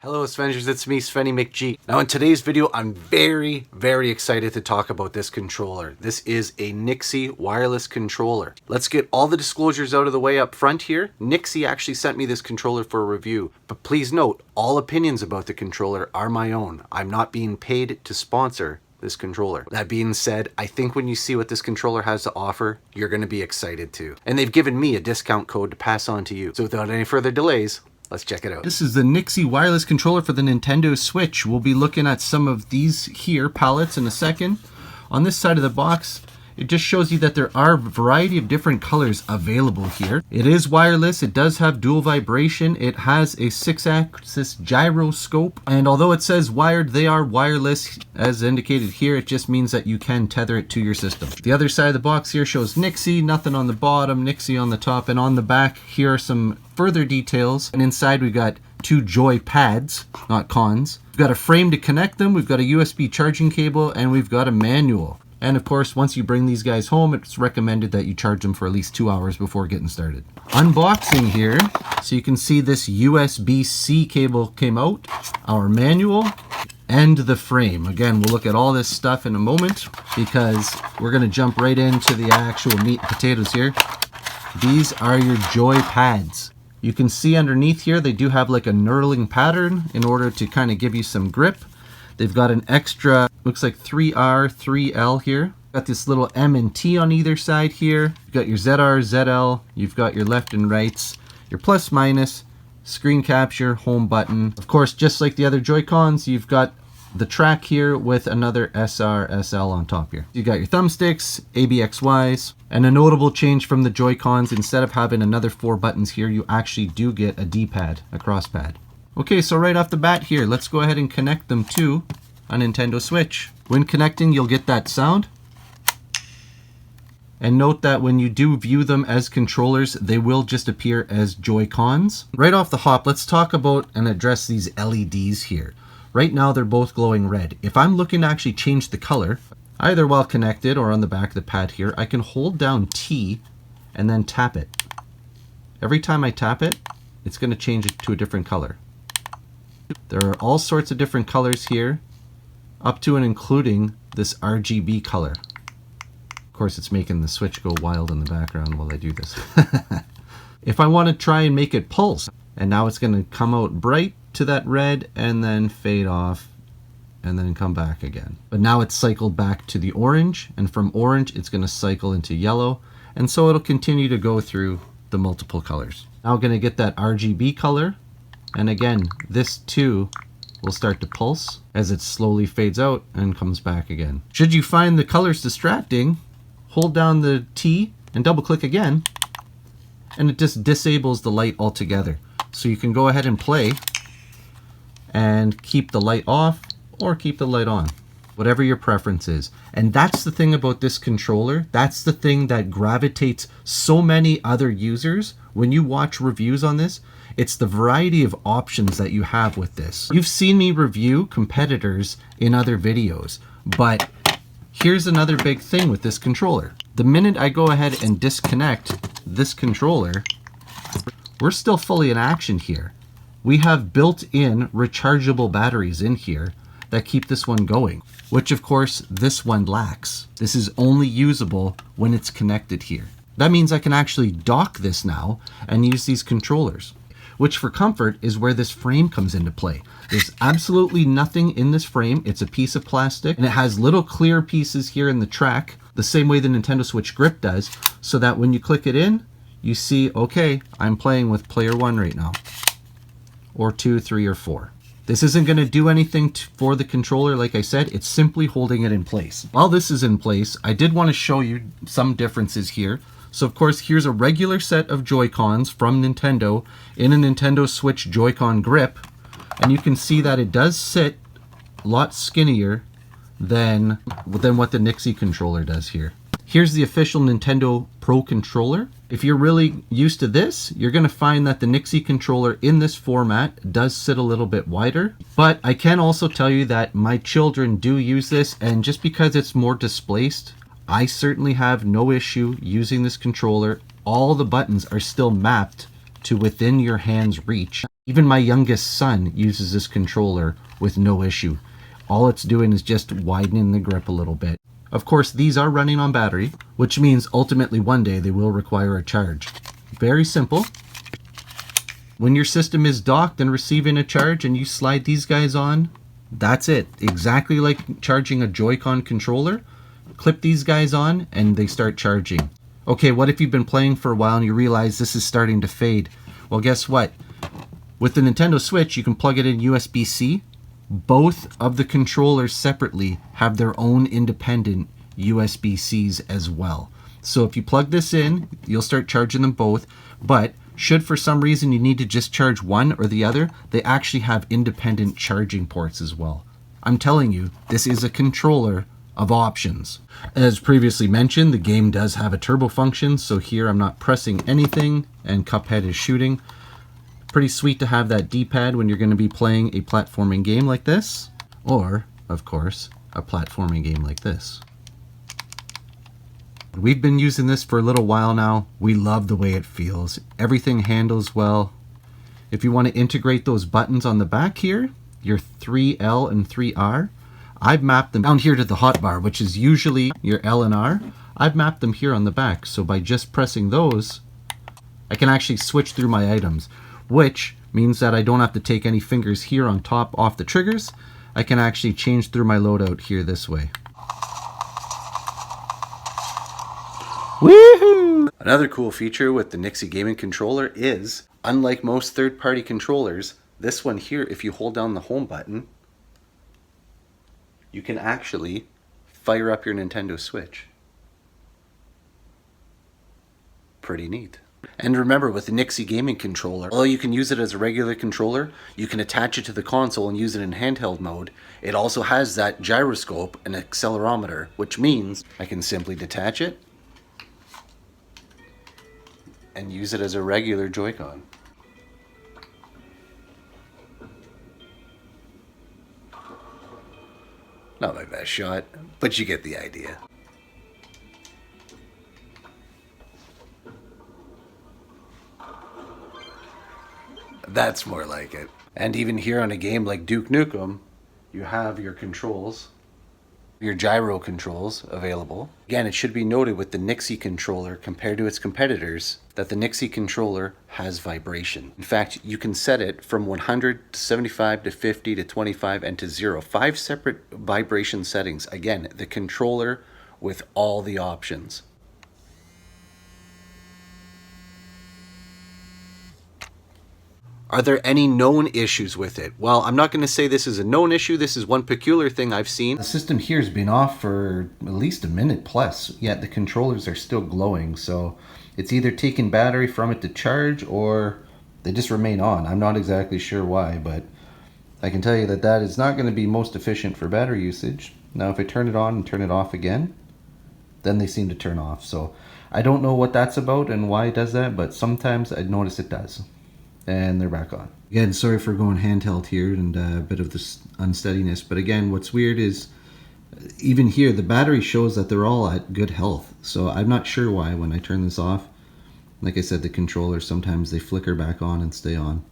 Hello A-Sven-gers, it's me, Svenny McG. Now in today's video, I'm very excited to talk about this controller. This is a NYXI wireless controller. Let's get all the disclosures out of the way up front here. NYXI actually sent me this controller for a review, but please note, all opinions about the controller are my own. I'm not being paid to sponsor this controller. That being said, I think when you see what this controller has to offer, you're going to be excited too. And they've given me a discount code to pass on to you. So without any further delays, let's check it out. This is the NYXI wireless controller for the Nintendo Switch. We'll be looking at some of these here palettes in a second. On this side of the box, it just shows you that there are a variety of different colors available here. It is wireless, it does have dual vibration, it has a 6-axis gyroscope, and although it says wired, they are wireless as indicated here. It just means that you can tether it to your system. The other side of the box here shows NYXI, nothing on the bottom, NYXI on the top, and on the back here are some further details. And inside we've got 2 Joy-Pads, not cons. We've got a frame to connect them, we've got a USB charging cable, and we've got a manual. And of course, once you bring these guys home, it's recommended that you charge them for at least 2 hours before getting started. Unboxing here, so you can see this USB-C cable came out, our manual, and the frame. Again, we'll look at all this stuff in a moment because we're gonna jump right into the actual meat and potatoes here. These are your Joy-Pads. You can see underneath here, they do have like a knurling pattern in order to kind of give you some grip. They've got an extra, looks like 3R, 3L here. Got this little M and T on either side here. You've got your ZR, ZL, you've got your left and rights, your plus minus, screen capture, home button. Of course, just like the other Joy-Cons, you've got the track here with another SR, SL on top here. You got your thumbsticks, ABXYs, and a notable change from the Joy-Cons, instead of having another 4 buttons here, you actually do get a D-pad, a cross pad. Okay, so right off the bat here, let's go ahead and connect them to a Nintendo Switch. When connecting, you'll get that sound. And note that when you do view them as controllers, they will just appear as Joy-Cons. Right off the hop, let's talk about and address these LEDs here. Right now, they're both glowing red. If I'm looking to actually change the color, either while connected or on the back of the pad here, I can hold down T and then tap it. Every time I tap it, it's going to change it to a different color. There are all sorts of different colors here, up to and including this RGB color. Of course, it's making the Switch go wild in the background while I do this. If I want to try and make it pulse, and now it's going to come out bright to that red and then fade off and then come back again. But now it's cycled back to the orange, and from orange it's going to cycle into yellow, and so it'll continue to go through the multiple colors. Now I'm going to get that RGB color. And again, this too will start to pulse as it slowly fades out and comes back again. Should you find the colors distracting, hold down the T and double click again, and it just disables the light altogether. So you can go ahead and play and keep the light off or keep the light on, whatever your preference is. And that's the thing about this controller. That's the thing that gravitates so many other users. When you watch reviews on this, it's the variety of options that you have with this. You've seen me review competitors in other videos, but here's another big thing with this controller. The minute I go ahead and disconnect this controller, we're still fully in action here. We have built-in rechargeable batteries in here that keep this one going, which of course this one lacks. This is only usable when it's connected here. That means I can actually dock this now and use these controllers, which for comfort is where this frame comes into play. There's absolutely nothing in this frame. It's a piece of plastic, and it has little clear pieces here in the track, the same way the Nintendo Switch grip does, so that when you click it in, you see, okay, I'm playing with player 1 right now, or 2, 3, or 4. This isn't going to do anything for the controller, like I said, it's simply holding it in place. While this is in place, I did want to show you some differences here. So of course, here's a regular set of Joy-Cons from Nintendo in a Nintendo Switch Joy-Con grip. And you can see that it does sit a lot skinnier than what the NYXI controller does here. Here's the official Nintendo Pro controller. If you're really used to this, you're going to find that the NYXI controller in this format does sit a little bit wider. But I can also tell you that my children do use this, and just because it's more displaced, I certainly have no issue using this controller. All the buttons are still mapped to within your hand's reach. Even my youngest son uses this controller with no issue. All it's doing is just widening the grip a little bit. Of course, these are running on battery, which means ultimately one day they will require a charge. Very simple. When your system is docked and receiving a charge and you slide these guys on, that's it. Exactly like charging a Joy-Con controller. Clip these guys on and they start charging. Okay, what if you've been playing for a while and you realize this is starting to fade? Well, guess what? With the Nintendo Switch, you can plug it in USB-C. Both of the controllers separately have their own independent USB-Cs as well. So if you plug this in, you'll start charging them both. But should for some reason you need to just charge one or the other, they actually have independent charging ports as well. I'm telling you, this is a controller of options. As previously mentioned, the game does have a turbo function, so here I'm not pressing anything and Cuphead is shooting. Pretty sweet to have that D-pad when you're going to be playing a platforming game like this, or, of course, a platforming game like this. We've been using this for a little while now. We love the way it feels. Everything handles well. If you want to integrate those buttons on the back here, your 3L and 3R, I've mapped them down here to the hotbar, which is usually your L and R. I've mapped them here on the back, so by just pressing those, I can actually switch through my items, which means that I don't have to take any fingers here on top off the triggers. I can actually change through my loadout here this way. Woohoo! Another cool feature with the NYXI Gaming controller is, unlike most third-party controllers, this one here, if you hold down the home button, you can actually fire up your Nintendo Switch. Pretty neat. And remember, with the NYXI Gaming controller, although you can use it as a regular controller, you can attach it to the console and use it in handheld mode. It also has that gyroscope and accelerometer, which means I can simply detach it and use it as a regular Joy-Con. Not my best shot, but you get the idea. That's more like it. And even here on a game like Duke Nukem, you have your controls, your gyro controls available. Again, it should be noted with the NYXI controller compared to its competitors that the NYXI controller has vibration. In fact, you can set it from 100 to 75 to 50 to 25 and to 0. 5 separate vibration settings. Again, the controller with all the options. Are there any known issues with it? Well, I'm not going to say this is a known issue. This is one peculiar thing I've seen. The system here has been off for at least a minute plus, yet the controllers are still glowing. So it's either taking battery from it to charge or they just remain on. I'm not exactly sure why, but I can tell you that that is not going to be most efficient for battery usage. Now, if I turn it on and turn it off again, then they seem to turn off. So I don't know what that's about and why it does that, but sometimes I notice it does. And they're back on. Again, sorry for going handheld here and a bit of this unsteadiness, but again, what's weird is even here the battery shows that they're all at good health, so I'm not sure why when I turn this off, like I said, the controllers sometimes they flicker back on and stay on.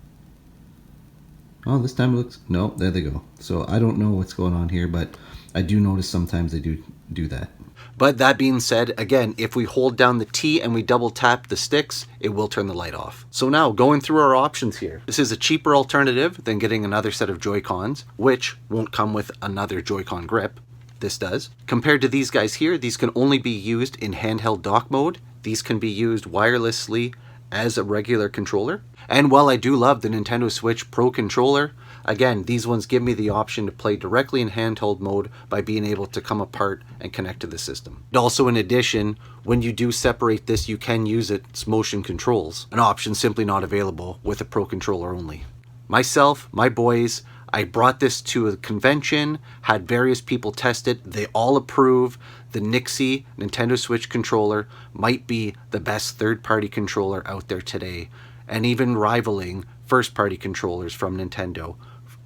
Oh, this time it looks, no, there they go. So I don't know what's going on here, but I do notice sometimes they do that. But that being said, again, if we hold down the T and we double tap the sticks, it will turn the light off. So now, going through our options here. This is a cheaper alternative than getting another set of Joy-Cons, which won't come with another Joy-Con grip. This does. Compared to these guys here, these can only be used in handheld dock mode. These can be used wirelessly as a regular controller. And while I do love the Nintendo Switch Pro controller, again, these ones give me the option to play directly in handheld mode by being able to come apart and connect to the system. Also, in addition, when you do separate this, you can use its motion controls, an option simply not available with a Pro controller only. Myself, my boys, I brought this to a convention, had various people test it. They all approve the NYXI Nintendo Switch controller might be the best third-party controller out there today, and even rivaling first-party controllers from Nintendo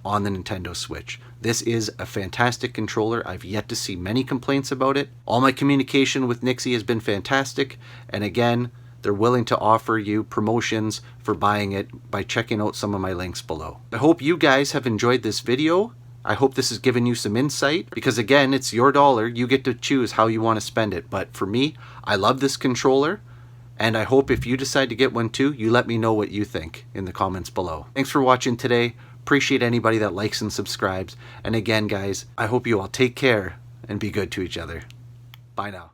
on the Nintendo Switch. This is a fantastic controller. I've yet to see many complaints about it. All my communication with NYXI has been fantastic, and again, they're willing to offer you promotions for buying it by checking out some of my links below. I hope you guys have enjoyed this video. I hope this has given you some insight, because again, it's your dollar. You get to choose how you want to spend it. But for me, I love this controller, and I hope if you decide to get one too, you let me know what you think in the comments below. Thanks for watching today. Appreciate anybody that likes and subscribes. And again, guys, I hope you all take care and be good to each other. Bye now.